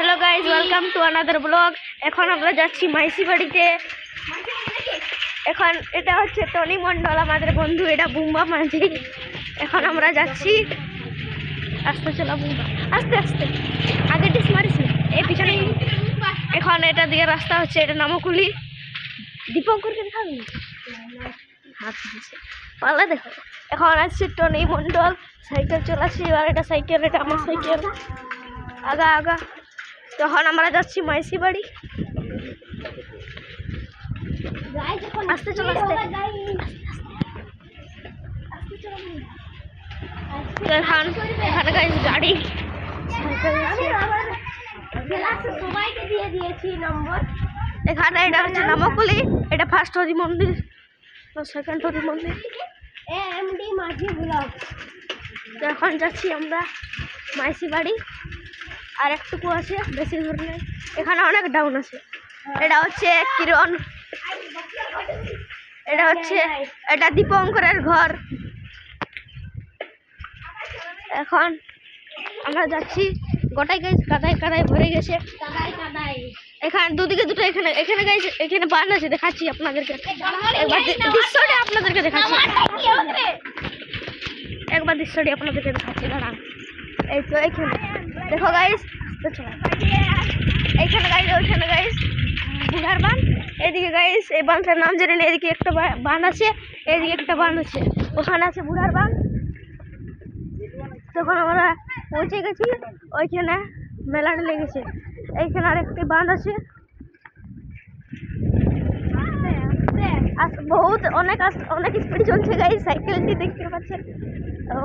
Hello guys, welcome to another blog. এখন আমরা যাচ্ছি মাইসি বাড়িতে। এখন এটা হচ্ছে টনি মণ্ডল, আমাদের বন্ধু। এটা বুম্বা মাঝি। এখন আমরা যাচ্ছি। আস্তে চলো বুম্বা, আস্তে আস্তে, আগে টিস মারিস না, এই পিছনে। এখন এটা দিয়ে রাস্তা হচ্ছে, এটা নামকুলি। দীপঙ্করকে দেখাবি হাত দিচ্ছে পালা, দেখো। এখন আসছে টনি মণ্ডল, সাইকেল চলাচ্ছে। এবার এটা সাইকেল, এটা আমার সাইকেল। আগা আগা। তখন আমরা যাচ্ছি মাইসি বাড়ি। আস্তে চলো, আস্তে। এখানে গাইজ গাড়ি, সবাইকে দিয়ে দিয়েছি নম্বর। এখানে এটা হচ্ছে নামকুলি। এটা ফার্স্ট হরি মন্দির, সেকেন্ড হরি মন্দির। এমডি মাঝি ব্লগ। তো এখন যাচ্ছি আমরা মাইসি বাড়ি। আর একটুকু আছে, বেশি দূর নেই। এখানে অনেক ডাউন আছে। এটা হচ্ছে কিরণ, এটা হচ্ছে, এটা দীপঙ্করের ঘর। এখন আমরা যাচ্ছি। গোটাই গাইজ কাদায় কাদায় ভরে গেছে। এখানে দুদিকে দুটো, এখানে এখানে গাইজ, এখানে বান আছে, দেখাচ্ছি আপনাদেরকে। একবার দৃশ্যটি আপনাদেরকে দেখাচ্ছি, একবার দৃশ্যটি আপনাদেরকে দেখাচ্ছি। দাঁড়ান, এই তো এইখানে দেখো গাইজ। এইখানে গাইজ, ওইখানে গাইজ বুড়ার বান। এদিকে গাইজ এই বানটার নাম জানি না। এদিকে একটা বান আছে, এদিকে একটা বান আছে, ওখানে আছে বুড়ার বান। তখন আমরা পৌঁছে গেছি, ওইখানে মেলাটা লেগেছে। এইখানে আর একটি বাঁধ আছে। বহুত অনেক অনেক স্পিড চলছে গাইজ, সাইকেলটি দেখতে পাচ্ছেন। ও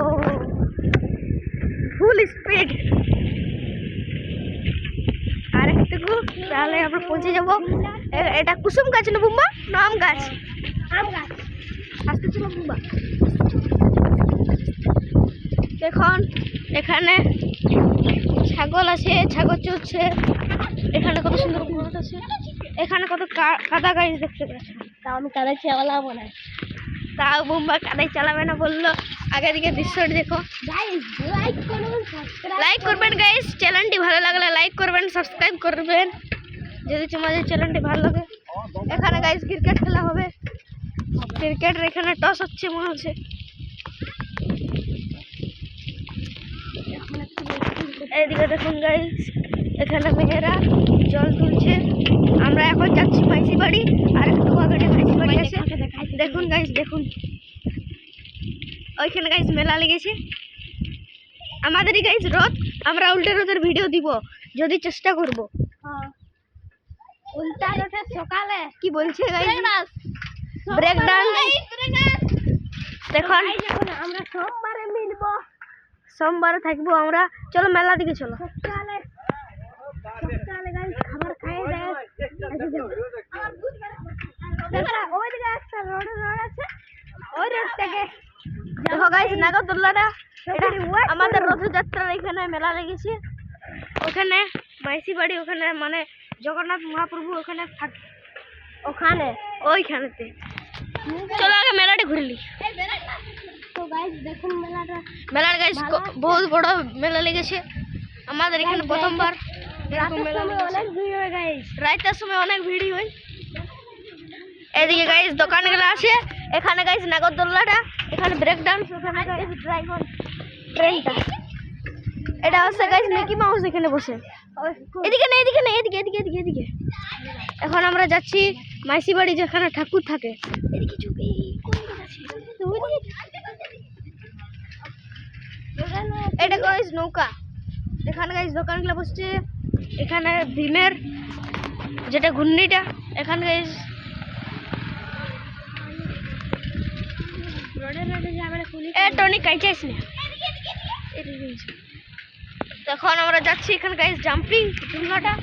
ফুল স্পিড। আর একটুকু তাহলে আমরা পৌঁছে যাবো। এটা কুসুম গাছ না বুম্বা, না আম গাছ? আম গাছ। আসতে ছিল বুম্বা। এখন এখানে ছাগল আছে, ছাগল চলছে। এখানে কত সুন্দর মাঠ আছে। এখানে কত কাদা গাছ দেখতে পাচ্ছি। তাও আমি কাদায় চালাবো না। তাও বুম্বা কাদায় চালাবে না বললো। আগে দিকে দৃশ্যটি দেখো। লাইক করবেন গাইস, চ্যানেলটি ভালো লাগলে লাইক করবেন, সাবস্ক্রাইব করবেন যদি তোমাদের চ্যানেলটি ভালো লাগে। এখানে গাইস ক্রিকেট খেলা হবে। ক্রিকেটের এখানে টস হচ্ছে মনে হচ্ছে। এইদিকে দেখুন গাইস, এখানে মেয়েরা জল তুলছে। আমরা এখন যাচ্ছি মাইসি বাড়ি। আর একটু আগে মাইসি বাড়ি আছে, দেখুন গাইস, দেখুন। ওইখানে গাইস মেলা লেগেছে। আমাদেরই গাইস রথ। আমরা উল্টে রথের ভিডিও দিব যদি চেষ্টা করব। উল্টা রথের সকালে কি বলছে গাইস? Break dance. দেখুন আমরা সোমবারে মিলবো, সোমবারে থাকবো আমরা। চলো মেলা দিকে চলো। সকালে গাইস খাবার খাই দেয়। ওইদিকে একটা রোড আছে, ওই রোড থেকে দেখো গাইস নাগরদোল্লাটা। এটা আমাদের রথযাত্রার এখানে মেলা লেগেছে। ওখানে মাইসি বাড়ি, ওখানে মানে জগন্নাথ মহাপ্রভু ওখানে থাকে, ওখানে ওইখানেতে। চলো আগে মেলাটা ঘুরলি। তো গাইস দেখুন মেলাটা। মেলার গাইস বহুত বড় মেলা লেগেছে আমাদের এখানে প্রথমবার। রাতের সময় অনেক ভিড় হয় গাইস। রাতের সময় অনেক ভিড় হয়। এদিকে গাইস দোকানগুলো আছে। এখানে গাইস নাগরদোল্লাটা, এখানে ব্রেক ডান্স, ওখানে গাইস ড্রাগন ট্রেনটা। এটা হচ্ছে গাইস মিকি মাউস এখানে বসে। এদিকে না, এদিকে না, এদিকে এদিকে এদিকে এদিকে। এখন আমরা যাচ্ছি মাইসি বাড়ি, যেখানে ঠাকুর থাকে। এদিকে চুপি এটা গাইস নৌকা। এখানে গাইস দোকানগুলো বসছে। এখানে ভীমের যেটা ঘূর্ণিটা, এখানে গাইস টনি কাইচাইস না। তখন আমরা যাচ্ছি এখানে গাইস জাম্পিং ঝুলনাটা।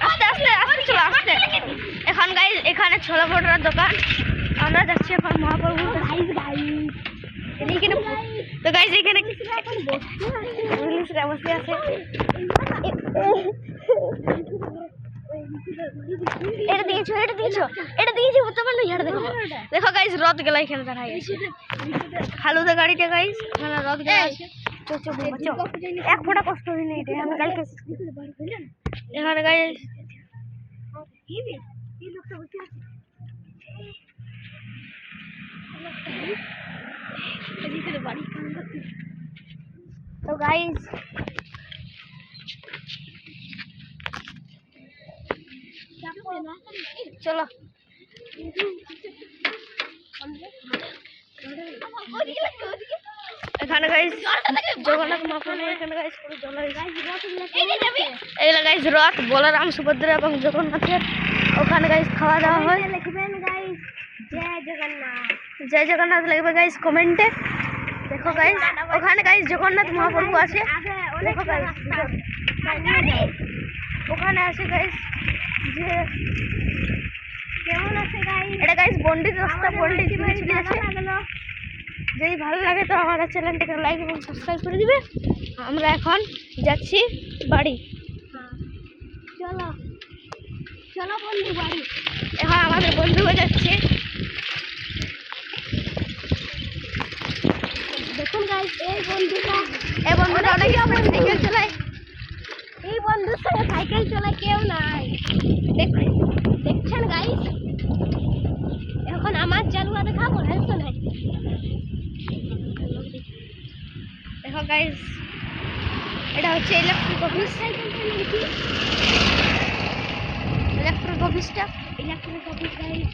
আস্তে আস্তে আস্তে চলো, আস্তে। এখন গাইস এখানে ছোলা ভটোরার দোকান। আমরা যাচ্ছি এখন মহাপ্রভু। তো গাইস এখানে পুলিশরা বসে আছে। এটা দিয়েছো, এটা দিয়েছো, এটা দিয়েছি বর্তমানে। দেখো দেখো গাইস রথ গেলা এখানে দাঁড়ায় গেছে। হালুদা গাড়িতে গাইস এখানে রথ গেলা আছে। চো চো বুম্বা চো, এক ফোঁটা কষ্ট হয়নি এটা আমি কালকে এখানে গাইস তো গাইস চলো এখানে গাইস জগন্নাথ মহাপ্রভু এখানে গাইস পুরো জল এগুলো গাইস রথ বলরাম সুভদ্রা এবং জগন্নাথের ওখানে গাইস খাওয়া দাওয়া হয়। লিখবেন গাইস জয় জগন্নাথ। জয় জগন্নাথ লিখবে গাইস কমেন্টে। দেখো গাইস ওখানে গাইস জগন্নাথ মহাপ্রভু আছে, দেখো গাইস ওখানে আছে গাইস যে কেমন আছে গাইস? এটা গাইস বন্ডির রাস্তা, বন্ডি চলে আছে। যদি ভালো লাগে তো আমাদের চ্যানেলটাকে লাইক এবং সাবস্ক্রাইব করে দিবে। আমরা এখন যাচ্ছি বাড়ি। চলো চলো বন্ধু বাড়ি। এখন আমাদের বন্ধুও যাচ্ছে। দেখুন গাইস এই বন্ধুটা অনেক সাইকেল চালায়। এই বন্ধুর সঙ্গে সাইকেল চালায় কেউ নাই। দেখছেন গাইস, এখন আমার চালুয়া দেখাবো। হ্যাঁ শোনাই দেখো গাইস এটা হচ্ছে ইলেকট্রিক অফিস। ইলেকট্রিক অফিসটা গাইস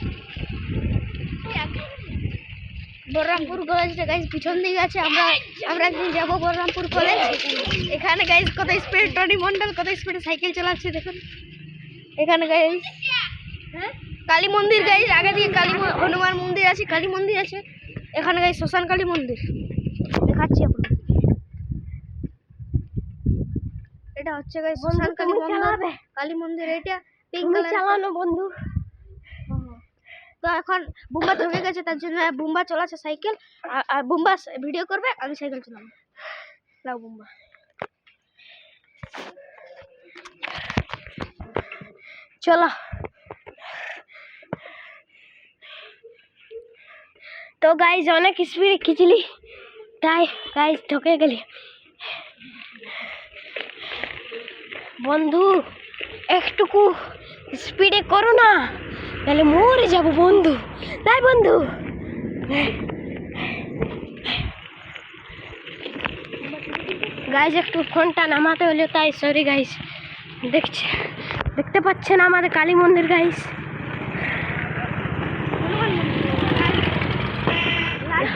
বলরামপুর কলেজটা গাইস পিছন দিকে আছে। আমরা একদিন যাবো বলরামপুর কলেজ। এখানে গাইস কত স্পিড টনি মন্ডল কত স্পিডে সাইকেল চালাচ্ছে দেখুন। এখানে গাইস কালী মন্দির গাইস, আগে দিয়ে হনুমান মন্দির আছে, কালী মন্দির আছে। এখানে গাইস শ্মশান কালী মন্দির দেখাচ্ছি এখন। এটা হচ্ছে গাইস শ্মশান কালী মন্দির, কালী মন্দির। এটা পিঙ্ক কালার চালানো বন্ধু। তো এখন বুম্বা ঢুকে গেছে, তার জন্য বুম্বা চালাচ্ছে সাইকেল। আর বুম্বা ভিডিও করবে, আমি সাইকেল চালাবো। লাও বুম্বা। চলো তো গাইস অনেক স্পিডে খিচলি, তাই গাইস ঠকে গেলি। বন্ধু একটুকু স্পিডে করো না, তাহলে মরে যাবো বন্ধু। তাই বন্ধু গাইস একটু ফোনটা নামাতে হলো, তাই সরি গাইস। দেখতে পাচ্ছেন আমাদের কালী মন্দির গাইস।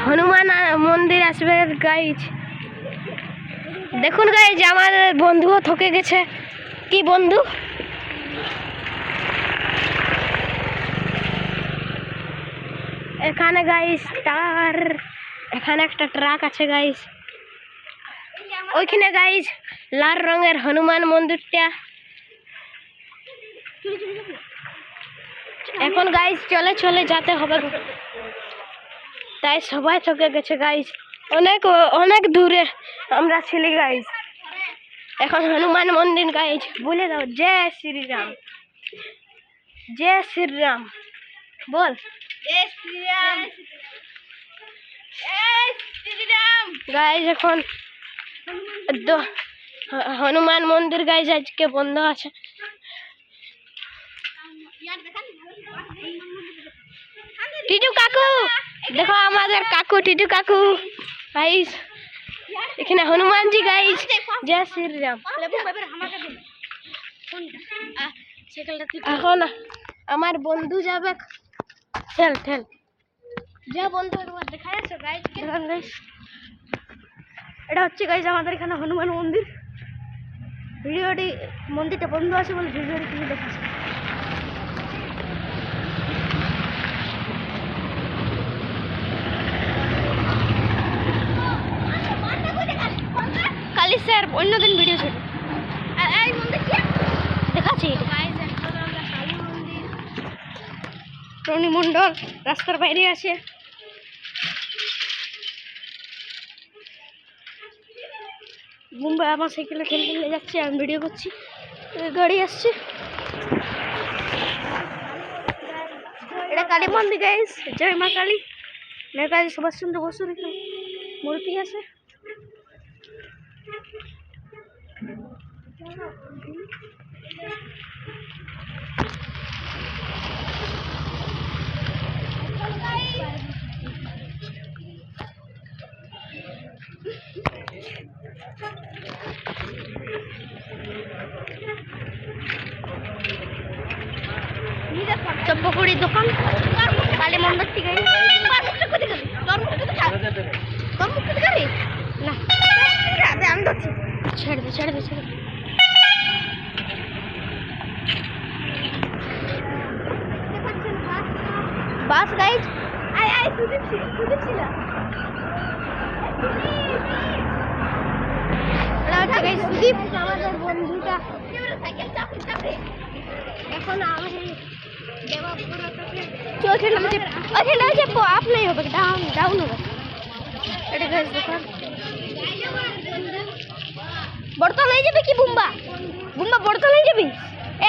হনুমান মন্দির আসবে গাইস। দেখুন গাইস আমাদের বন্ধুও থকে গেছে। কি বন্ধু? এখানে গাইস এখানে একটা ট্রাক আছে গাইস। ওইখানে গাইস লাল রঙের হনুমান মন্দিরটা। এখন গাইস চলে চলে যেতে হবে, তাই সবাই থকে গেছে গাইস। অনেক দূরে আমরা ছিলি গাইস। এখন হনুমান মন্দির গাইস বলে দাও জয় শ্রীরাম, জয় শ্রীরাম বল। জয় শ্রীরাম, জয় শ্রীরাম গাইস এখন হনুমান মন্দির গাইস আজকে বন্ধ আছে। টিটু কাকু দেখো, আমাদের কাকু টিটু কাকু গাইস। এখানে হনুমানজি গাইস। জয় শ্রীরাম। এখন আমার বন্ধু যাবে। ঠেল ঠেল যা বন্ধু একবার দেখা যাচ্ছে গাইস। এটা হচ্ছে গাইস আমাদের এখানে হনুমান মন্দির। মন্দিরটা বন্ধ আছে বলে ভিডিওটি কিছু দেখাচ্ছে। কালি স্যার অন্যদিন ভিডিও ছিল দেখাচ্ছি। টনি মন্ডল রাস্তার বাইরে আছে। মুম্বাই আমার সাইকেলে খেলতে যাচ্ছে, আমি ভিডিও করছি। গাড়ি আসছে। এটা কালী মন্দির গাইস। জয় মা কালী। নেতাজি সুভাষচন্দ্র বসুর মূর্তি আছে। চম্পকুড়ির দোকান কালী মন্দির থেকে না আমি ধরছি ছেড়ে দে ছেড়ে দে ছেড়ে দে বাস গাইজ আয় আয় সুদীপ ছিল সুদীপ আমাদের বন্ধুটা এখন আপ नहीं होगा डाउन होगा এটা গাইজ দোকান বড়তলায় যাবে কি বুম্বা বড়তলায় যাবি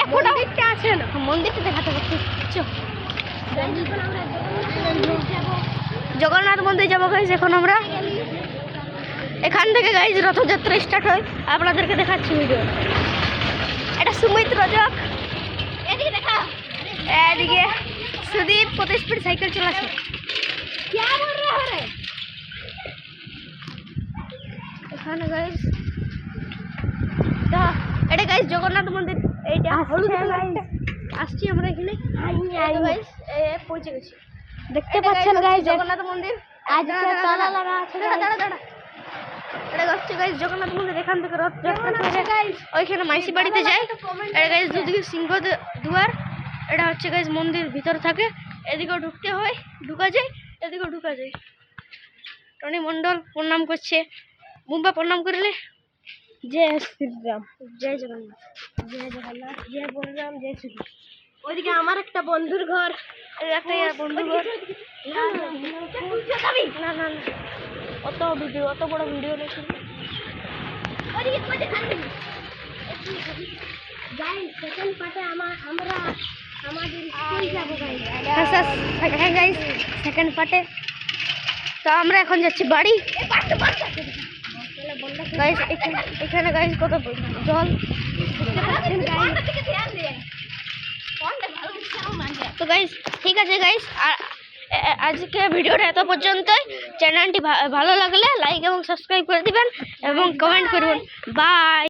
এক ফোটা একটা আছে না মন্দিরটা দেখাতে পারছি জগন্নাথ মন্দির যাবো গাইজ এখন আমরা এখান থেকে গাইজ রথযাত্রা স্টার্ট হয় আপনাদেরকে দেখাচ্ছি ভিডিও এটা সুমিত রজক এদিকে সুদীপ কত স্পিড সাইকেল চালাচ্ছে এখানে গাইজ এটা গাইজ জগন্নাথ মন্দির এইটা আসছি আমরা এখানে পৌঁছে গেছি দেখতে পাচ্ছেন গাইজ জগন্নাথ মন্দির আজকে তালা লাগা আছে এটা হচ্ছে গাইজ জগন্নাথ মন্দির এখান থেকে রথযাত্রা করে গাইজ ওইখানে মাইসি বাড়িতে যায় এটা গাইজ দুদিকে সিংহ দুয়ার এটা হচ্ছে গাইজ মন্দির ভিতর থাকে এদিকেও ঢুকতে হয় ঢুকা যায় এদিকেও ঢুকা যায় টনি মণ্ডল প্রণাম করছে বুম্বা প্রণাম করলে জয় শ্রীরাম জয় জগন্নাথ জয় বলরাম জয় শ্রী ওইদিকে আমার একটা বন্ধুর ঘর একটা বন্ধুর ঘর না না না অত বড় ভিডিও নেই সেকেন্ড পার্টে তো আমরা এখন যাচ্ছি বাড়ি গাইস এখানে গাইস কত জল তো গাইস ঠিক আছে গাইস আর আজকে ভিডিওটা এত পর্যন্তই চ্যানেলটি ভালো লাগলে লাইক এবং সাবস্ক্রাইব করে দিবেন এবং কমেন্ট করবেন বাই।